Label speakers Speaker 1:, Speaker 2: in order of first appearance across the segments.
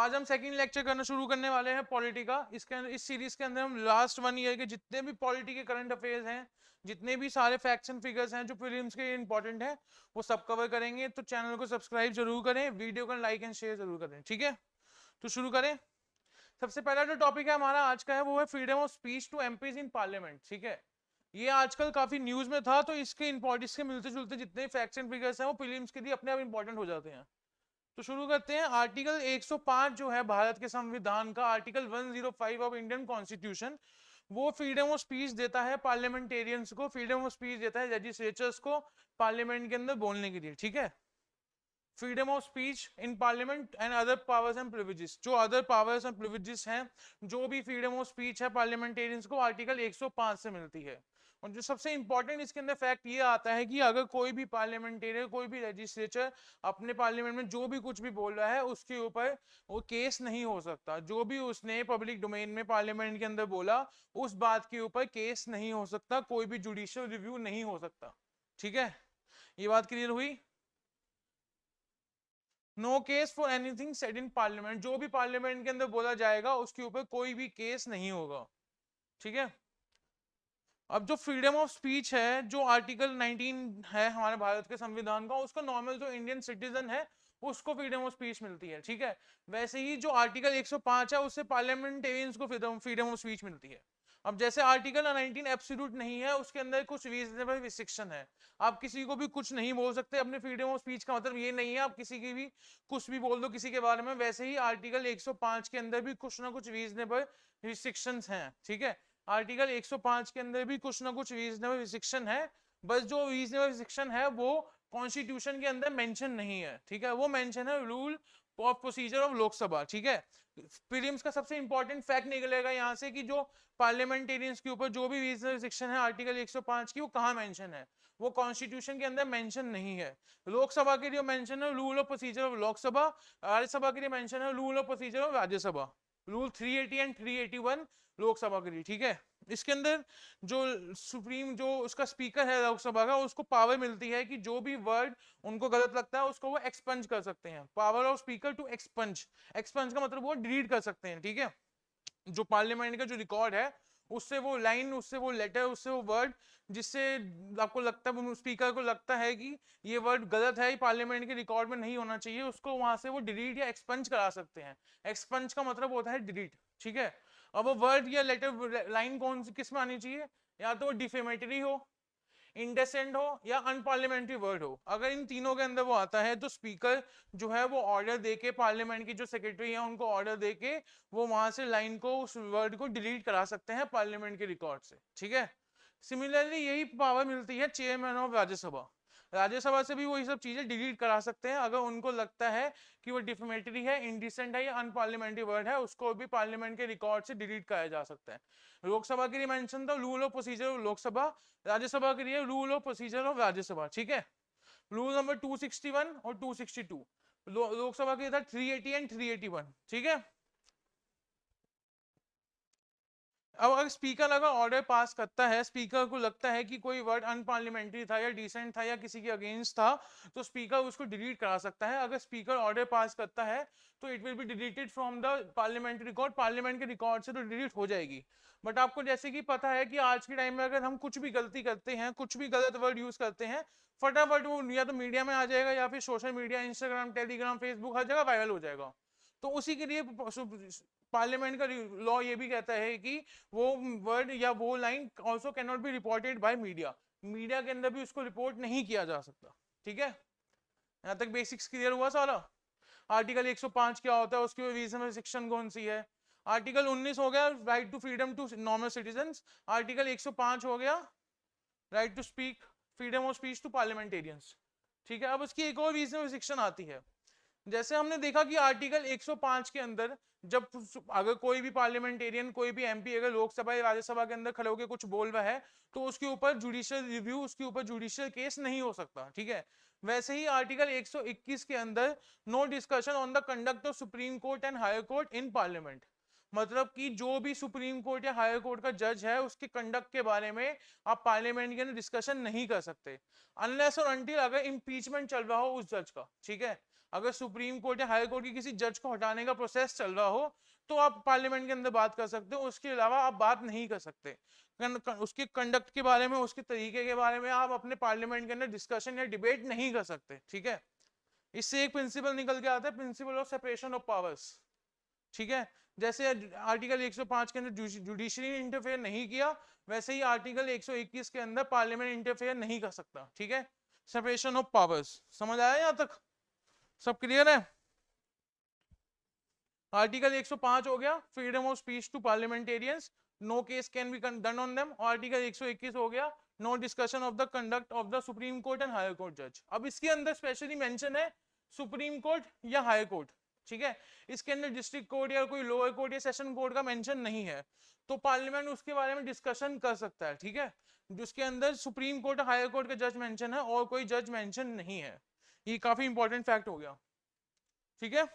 Speaker 1: आज हम second lecture करना शुरू करने वाले हैं पॉलिटी का। इसके अंदर इस सीरीज के अंदर हम लास्ट 1 ईयर के जितने भी पॉलिटी के करंट अफेयर्स हैं, जितने भी सारे फैक्ट्स एंड फिगर्स हैं जो प्रीलिम्स के इंपॉर्टेंट है, वो सब कवर करेंगे। तो चैनल को सब्सक्राइब जरूर करें, वीडियो को लाइक एंड शेयर जरूर करें, ठीक है। तो शुरू करें। सबसे पहला जो टॉपिक है हमारा आज का है वो है freedom of speech to MPs in parliament, ठीक है। ये आजकल काफी न्यूज में था, तो इसके इंपॉर्टेंस के मिलते जुलते जितने फैक्ट्स एंड फिगर्स हैं वो प्रीलिम्स के लिए अपने आप इंपॉर्टेंट हो जाते हैं। तो शुरू करते हैं। आर्टिकल 105 जो है भारत के संविधान का, आर्टिकल 105 ऑफ इंडियन कॉन्स्टिट्यूशन, वो फ्रीडम ऑफ स्पीच देता है पार्लियामेंटेरियंस को, फ्रीडम ऑफ स्पीच देता है लेजिस्लेचर्स को पार्लियामेंट के अंदर बोलने के लिए, ठीक है। Freedom of speech in parliament and other powers and privileges, जो अदर पावर्स एंड प्रिविलेजेस हैं, जो भी फ्रीडम ऑफ स्पीच है पार्लियामेंटेरियंस को आर्टिकल 105 से मिलती है। और जो सबसे इंपॉर्टेंट इसके अंदर फैक्ट ये आता है कि अगर कोई भी पार्लियामेंटेरियन, कोई भी लेजिस्लेचर अपने पार्लियामेंट में जो भी कुछ भी बोल रहा है उसके ऊपर वो केस नहीं हो सकता। जो भी उसने पब्लिक डोमेन में पार्लियामेंट के अंदर बोला उस बात के ऊपर केस नहीं हो सकता, कोई भी जुडिशियल रिव्यू नहीं हो सकता, ठीक है। ये बात क्लियर हुई। No case for anything said in parliament, जो भी पार्लियामेंट के अंदर बोला जाएगा उसके ऊपर कोई भी केस नहीं होगा, ठीक है। अब जो फ्रीडम ऑफ स्पीच है, जो आर्टिकल 19 है हमारे भारत के संविधान का, उसका नॉर्मल जो इंडियन सिटीजन है उसको फ्रीडम ऑफ स्पीच मिलती है, ठीक है। वैसे ही जो आर्टिकल 105 है उससे पार्लियामेंटेरियंस को फ्रीडम ऑफ स्पीच मिलती है। अब जैसे आर्टिकल 19 एब्सोल्यूट नहीं है, उसके अंदर कुछ रीजनेबल रिस्ट्रिक्शन है। आप किसी को भी कुछ नहीं बोल सकते। अपने फ्रीडम ऑफ स्पीच का मतलब ये नहीं है आप किसी की भी कुछ भी बोल दो किसी के बारे में। वैसे ही आर्टिकल 105 के अंदर भी कुछ ना कुछ रीजनेबल रिस्ट्रिक्शंस हैं, ठीक है। आर्टिकल 105 के अंदर भी कुछ ना कुछ रीजनेबल रिस्ट्रिक्शन है, बस जो रीजनेबल रिस्ट्रिक्शन है वो कॉन्स्टिट्यूशन के अंदर मेंशन नहीं है, ठीक है। वो मेंशन है rule of procedure of Lok Sabha, ठीक है। प्रीलिम्स का सबसे इंपॉर्टेंट फैक्ट निकलेगा यहाँ से कि जो पार्लियामेंटेरियंस के ऊपर जो भी रीजनल रिस्ट्रिक्शन है आर्टिकल 105 की, वो कहाँ मेंशन है, वो कॉन्स्टिट्यूशन के अंदर मेंशन नहीं है। लोकसभा के लिए मेंशन है rule of procedure of Lok Sabha, Rajya Sabha के लिए मेंशन है rule of procedure of Rajya Sabha, rule 380 and 381 Lok Sabha के लिए, ठीक है। इसके अंदर जो सुप्रीम जो उसका स्पीकर है लोकसभा का, उसको पावर मिलती है कि जो भी वर्ड उनको गलत लगता है उसको वो एक्सपंज कर सकते हैं। Power of speaker to expunge, expunge का मतलब वो डिलीट कर सकते हैं, ठीक है। जो पार्लियामेंट का जो रिकॉर्ड है उससे वो लाइन, उससे वो लेटर, उससे वो वर्ड जिससे आपको लगता है, स्पीकर को लगता है कि ये वर्ड गलत है, पार्लियामेंट के रिकॉर्ड में नहीं होना चाहिए, उसको वहां से वो डिलीट या एक्सपंज करा सकते हैं। एक्सपंज का मतलब होता है डिलीट, ठीक है। अब वो वर्ड या लेटर लाइन कौन सी किस में आनी चाहिए, या तो डिफेमेटरी हो, इंडेसेंट हो या अनपार्लियामेंट्री वर्ड हो। अगर इन तीनों के अंदर वो आता है तो स्पीकर जो है वो ऑर्डर देके, पार्लियामेंट की जो सेक्रेटरी है उनको ऑर्डर देके वो वहां से लाइन को, उस वर्ड को डिलीट करा सकते हैं पार्लियामेंट के रिकॉर्ड से, ठीक है। सिमिलरली यही पावर मिलती है चेयरमैन ऑफ राज्यसभा। राज्यसभा से भी वो ये सब चीजें डिलीट करा सकते हैं अगर उनको लगता है कि वो डिफेमेटरी है, इंडिसेंट है या अनपार्लियामेंट्री वर्ड है, उसको भी पार्लियामेंट के रिकॉर्ड से डिलीट कराया जा सकता है। लोकसभा के लिए मेंशन था rule of procedure of Lok Sabha, Rajya Sabha के लिए rule of procedure of Rajya Sabha, ठीक है। रूल नंबर 261 और 262 लोकसभा के लिए था 380 एंड 381, ठीक है। अब अगर स्पीकर अगर ऑर्डर पास करता है, स्पीकर को लगता है कि कोई वर्ड अनपार्लियामेंट्री था या डिसेंट था या किसी के अगेंस्ट था, तो स्पीकर उसको डिलीट करा सकता है। अगर स्पीकर ऑर्डर पास करता है तो it will be deleted from the parliamentary record, parliament के रिकॉर्ड से तो डिलीट हो जाएगी। बट आपको जैसे कि पता है कि आज के टाइम में अगर हम कुछ भी गलती करते हैं, कुछ भी गलत वर्ड यूज करते हैं, फटाफट वो या तो मीडिया में आ जाएगा या फिर social media, Instagram, Telegram, Facebook, हर जगह वायरल हो जाएगा। तो उसी के लिए पार्लियामेंट का लॉ ये भी कहता है कि वो वर्ड या वो line also can not be reported by media, media के अंदर भी उसको रिपोर्ट नहीं किया जा सकता, ठीक है। यहां तक बेसिक्स क्लियर हुआ सारा। आर्टिकल 105 क्या होता है, उसकी रीजनल सेक्शन कौन सी है। आर्टिकल 19 हो गया right to freedom to normal citizens, article 105 हो गया right to speak, freedom of speech to parliamentarians, ठीक है। अब उसकी एक और रीजनल सेक्शन आती है। जैसे हमने देखा कि आर्टिकल 105 के अंदर जब अगर कोई भी पार्लियामेंटेरियन, कोई भी एमपी अगर लोकसभा या राज्यसभा के अंदर खड़े होकर कुछ बोल रहा है तो उसके ऊपर जुडिशियल रिव्यू, उसके ऊपर जुडिशियल केस नहीं हो सकता, ठीक है। वैसे ही आर्टिकल 121 के अंदर no discussion on the conduct of supreme court and higher court in parliament, मतलब कि जो भी सुप्रीम कोर्ट या हायर कोर्ट का जज है उसके कंडक्ट के बारे में आप पार्लियामेंट के अंदर डिस्कशन नहीं कर सकते, अनलेस और अनटिल अगर इम्पीचमेंट चल रहा हो उस जज का, ठीक है। अगर सुप्रीम कोर्ट या हाई कोर्ट की किसी जज को हटाने का प्रोसेस चल रहा हो तो आप पार्लियामेंट के अंदर बात कर सकते हो, उसके अलावा आप बात नहीं कर सकते। उसके कंडक्ट के बारे में, उसके तरीके के बारे में आप अपने पार्लियामेंट के अंदर डिस्कशन या डिबेट नहीं कर सकते, ठीक है। इससे एक प्रिंसिपल निकल के आता है, principle of separation of powers, ठीक है। जैसे आर्टिकल 105 के अंदर जुडिशरी ने इंटरफेयर नहीं किया, वैसे ही आर्टिकल 121 के अंदर पार्लियामेंट इंटरफेयर नहीं कर सकता, ठीक है। सेपरेशन ऑफ पावर्स समझ आया यहां तक, सब क्लियर है। आर्टिकल 105 हो गया, freedom of speech to parliamentarians, no case can be done on them. Article 121 हो गया, no discussion of the conduct of the supreme court and higher court जज। अब इसके अंदर स्पेशली मेंशन है सुप्रीम कोर्ट या हाई कोर्ट, ठीक है। इसके अंदर डिस्ट्रिक्ट कोर्ट या कोई लोअर कोर्ट या सेशन कोर्ट का मेंशन नहीं है, तो पार्लियामेंट उसके बारे में डिस्कशन कर सकता है, ठीक है। जिसके अंदर सुप्रीम कोर्ट हायर कोर्ट का जज मेंशन है और कोई जज मेंशन नहीं है, ये काफी इंपॉर्टेंट फैक्ट हो गया, ठीक है।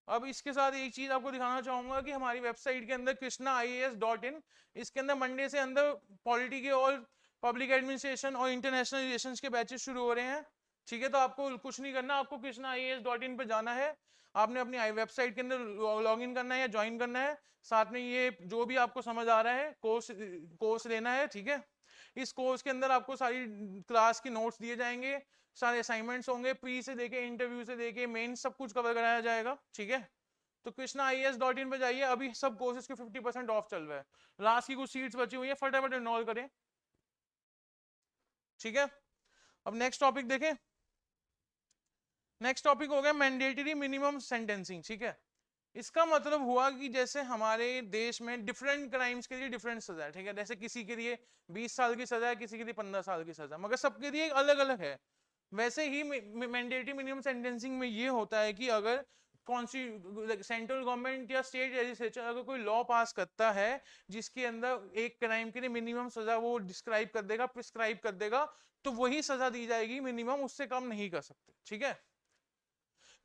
Speaker 1: अब इसके साथ एक चीज आपको दिखाना चाहूंगा कि हमारी वेबसाइट के अंदर krishna.ias.in, इसके अंदर मंडे से अंदर पॉलिटी के और पब्लिक एडमिनिस्ट्रेशन और इंटरनेशनल रिलेशंस के बैचेस शुरू हो रहे हैं, ठीक है। तो आपको कुछ नहीं करना, आपको krishna.ias.in पे जाना है, आपने अपनी वेबसाइट के अंदर लॉग इन करना है या ज्वाइन करना है, साथ में ये जो भी आपको समझ आ रहा है कोर्स लेना है, ठीक है। इस कोर्स के अंदर आपको सारी क्लास की नोट्स दिए जाएंगे, सारे असाइनमेंट्स होंगे, प्री से लेके इंटरव्यू से लेके मेन सब कुछ कवर कराया जाएगा, ठीक है। तो krishna.ias.in पे जाइए, अभी सब कोर्सेज के 50% ऑफ चल रहा है, लास्ट की कुछ सीट्स बची हुई है, फटाफट इनरोल करें, ठीक है। अब नेक्स्ट टॉपिक देखें। नेक्स्ट टॉपिक हो गया मैंडेटरी मिनिमम सेंटेंसिंग, ठीक है। इसका मतलब हुआ कि जैसे हमारे देश में डिफरेंट क्राइम्स के लिए डिफरेंट सजा है, ठीक है। जैसे किसी के लिए 20 साल की सजा है, किसी के लिए 15 साल की सजा, मगर सबके लिए अलग अलग है। वैसे ही मैंडेटरी मिनिमम सेंटेंसिंग में ये होता है कि अगर सेंट्रल गवर्नमेंट या स्टेट लेजिस्लेचर अगर कोई लॉ पास करता है जिसके अंदर एक क्राइम के लिए मिनिमम सजा वो डिस्क्राइब कर देगा, प्रिस्क्राइब कर देगा, तो वही सजा दी जाएगी, मिनिमम उससे कम नहीं कर सकते, ठीक है।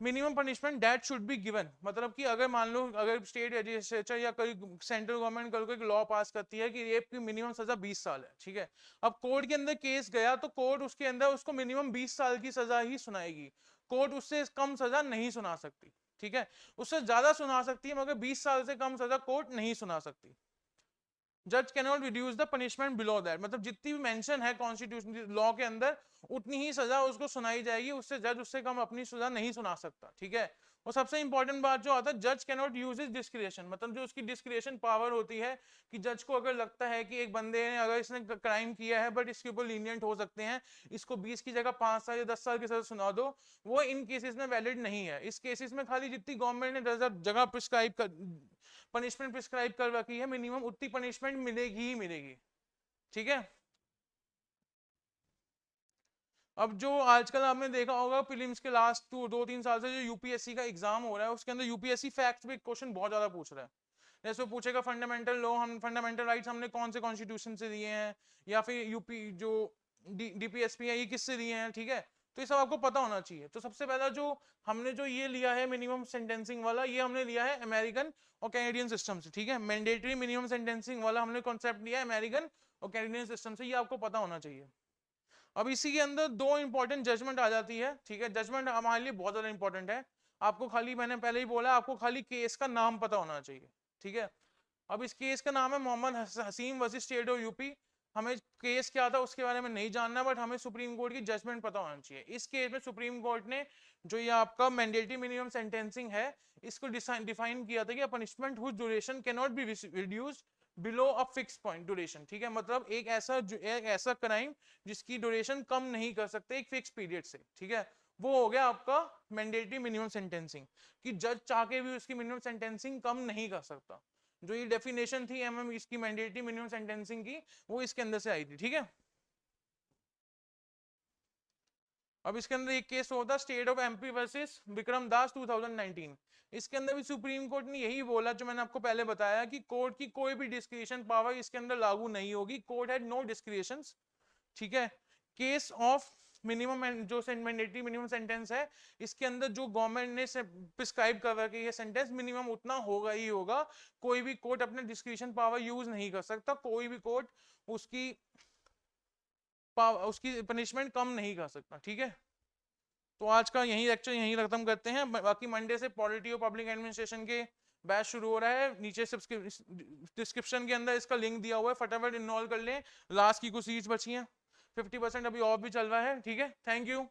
Speaker 1: Minimum punishment that should be given, मतलब कि अगर मान लो अगर स्टेट लेजिस्लेचर या कोई सेंट्रल गवर्नमेंट कोई लॉ पास करती है कि रेप की मिनिमम सजा 20 साल है, ठीक है। अब कोर्ट के अंदर केस गया तो कोर्ट उसके अंदर उसको मिनिमम 20 साल की सजा ही सुनाएगी, कोर्ट उससे कम सजा नहीं सुना सकती, ठीक है। उससे ज्यादा सुना सकती है मगर 20 साल से कम सजा कोर्ट नहीं सुना सकती। जज can not reduce the punishment below that, मतलब जितनी भी मेंशन है कॉन्स्टिट्यूशन लॉ के अंदर उतनी ही सजा उसको सुनाई जाएगी, उससे जज उससे कम अपनी सजा नहीं सुना सकता, ठीक है। और सबसे इंपॉर्टेंट बात जो आता है, जज कैन नॉट यूज इज डिस्क्रिएशन, मतलब जो उसकी डिस्क्रिएशन पावर होती है कि जज को अगर लगता है कि एक बंदे ने अगर इसने क्राइम किया है बट इसके ऊपर लीनियंट हो सकते हैं, इसको 20 की जगह 5 साल या 10 साल की सजा सुना दो, वो इन केसेस में वैलिड नहीं है। इस केसेस में खाली जितनी गवर्नमेंट ने जगह प्रिस्क्राइब कर पनिशमेंट प्रिस्क्राइब कर रखी है, मिनिमम उतनी पनिशमेंट मिलेगी ही मिलेगी, ठीक है। अब जो आजकल आपने देखा होगा प्रीलिम्स के लास्ट 2-3 साल से जो यूपीएससी का एग्जाम हो रहा है उसके अंदर यूपीएससी फैक्ट्स पे क्वेश्चन बहुत ज्यादा पूछ रहा है। जैसे वो पूछेगा फंडामेंटल लॉ, हम फंडामेंटल राइट्स हमने कौन से कॉन्स्टिट्यूशन से दिए हैं, या फिर यूपी जो डीपीएसपी है ये किससे दिए हैं, ठीक है। तो ये सब आपको पता होना चाहिए। तो सबसे पहला जो हमने जो ये लिया है मिनिमम सेंटेंसिंग वाला, ये हमने लिया है अमेरिकन और कैनेडियन सिस्टम से, ठीक है। मैंडेटरी मिनिमम सेंटेंसिंग वाला हमने कॉन्सेप्ट लिया है अमेरिकन और कैनेडियन सिस्टम से, ये आपको पता होना चाहिए। अब इसी के अंदर दो इंपॉर्टेंट जजमेंट आ जाती है, ठीक है। जजमेंट हमारे लिए बहुत ज्यादा इंपॉर्टेंट है, आपको खाली मैंने पहले ही बोला आपको खाली केस का नाम पता होना चाहिए, ठीक है। अब इस केस का नाम है Mohammad Hasim versus state of UP. हमें केस क्या था उसके बारे में नहीं जानना, बट हमें सुप्रीम कोर्ट की जजमेंट पता होना चाहिए। इस केस में सुप्रीम कोर्ट ने जो ये आपका मैंडेटरी मिनिमम सेंटेंसिंग है इसको डिफाइन किया था कि punishment whose duration can not be reduced below a fix point duration, ठीक है। मतलब एक ऐसा क्राइम जिसकी ड्यूरेशन कम नहीं कर सकते एक फिक्स पीरियड से, ठीक है। वो हो गया आपका मैंडेटरी मिनिमम सेंटेंसिंग, कि जज चाह के भी उसकी मिनिमम सेंटेंसिंग कम नहीं कर सकता। जो ये डेफिनेशन थी इसकी मैंडेटरी मिनिमम सेंटेंसिंग की, वो इसके अंदर से आई थी, ठीक है। अब इसके अंदर एक केस होता state of MP versus Vikram Das 2019। इसके अंदर भी सुप्रीम कोर्ट ने यही बोला जो मैंने आपको पहले बताया कि कोर्ट की कोई भी डिस्क्रिशन पावर इसके अंदर लागू नहीं होगी, कोर्ट हैड नो डिस्क्रिशंस, ठीक है। केस ऑफ मिनिमम जो मैंडेटरी मिनिमम सेंटेंस है इसके अंदर जो गवर्नमेंट ने प्रिस्क्राइब कर रखी है सेंटेंस मिनिमम उतना होगा ही होगा, कोई भी कोर्ट अपने डिस्क्रिशन पावर यूज नहीं कर सकता, कोई भी कोर्ट उसकी पनिशमेंट कम नहीं कर सकता, ठीक है। तो आज का यही लेक्चर यहीं खत्म करते हैं। बाकी मंडे से पॉलिटी और पब्लिक एडमिनिस्ट्रेशन के बैच शुरू हो रहा है, नीचे डिस्क्रिप्शन के अंदर इसका लिंक दिया हुआ है, फटाफट इनरोल कर लें। लास्ट की कुछ सीट्स बची हैं, 50% अभी ऑफ भी चल रहा है। ठीक है, थैंक यू।